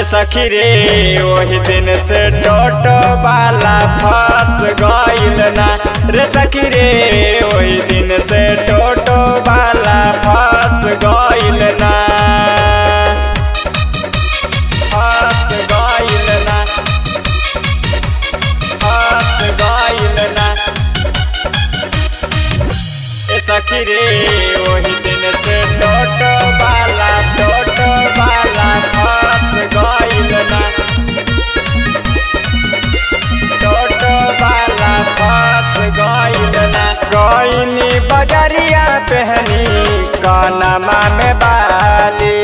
सखी रे वही दिन से टोटो वाला फंस गइल ना रे सखी रे वही दिन से टोटो वाला फंस गइल ना फंस गइल ना फंस गइल ना सखी रे वही दिन से टोटो वाला फंस गइल ना टोटो वाला फंस गइल ना गइनी बजरिया पहनी कानमा में बाली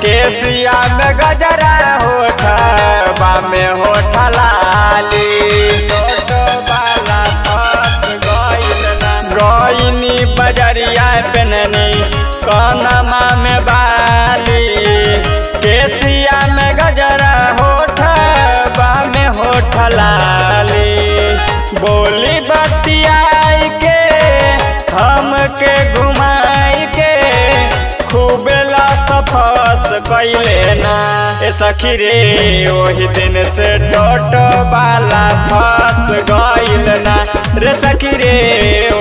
केसिया में गजरा होठा में होठा लाली टोटो वाला फंस गइल ना गइनी बजरिया पहनी कानमा में बाली केसिया में गजरा होठा में होठा लाली बोली बतियाई के हमके घुमाई के खूब फंस गइले ना सखी रे वही दिन से टोटो वाला फंस गइल ना रे सखी रे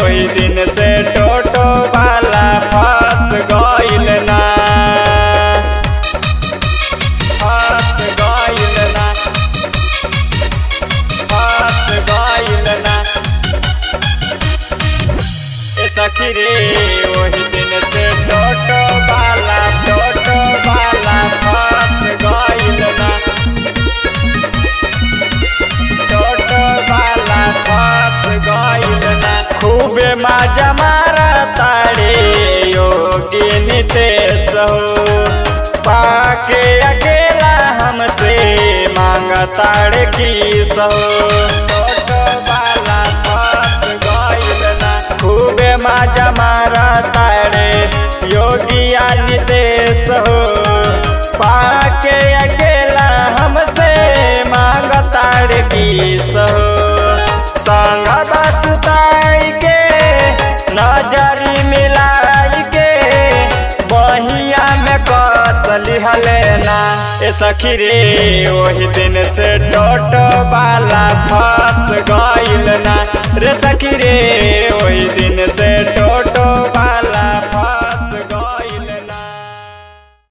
वही दिन से टोटो वाला फंस गइल ना फंस गइल ना फंस गइल ना सखी रे वही दिन से टोटो वाला फंस गइल ना टोटो वाला फंस गइल ना खूबे मजा मारा तारे योगी नितेश हो पाके अकेला हमसे मांगा तारे किस हो टोटो वाला फंस गइल ना खूबे मजा मारा तारे योगिया नितेश हो पाके अकेला हमसे मांगा तारे किस हो संग बसताई के नजरी मिलाई के बहिया में कसली हलेना सखी रे वही दिन से टोटो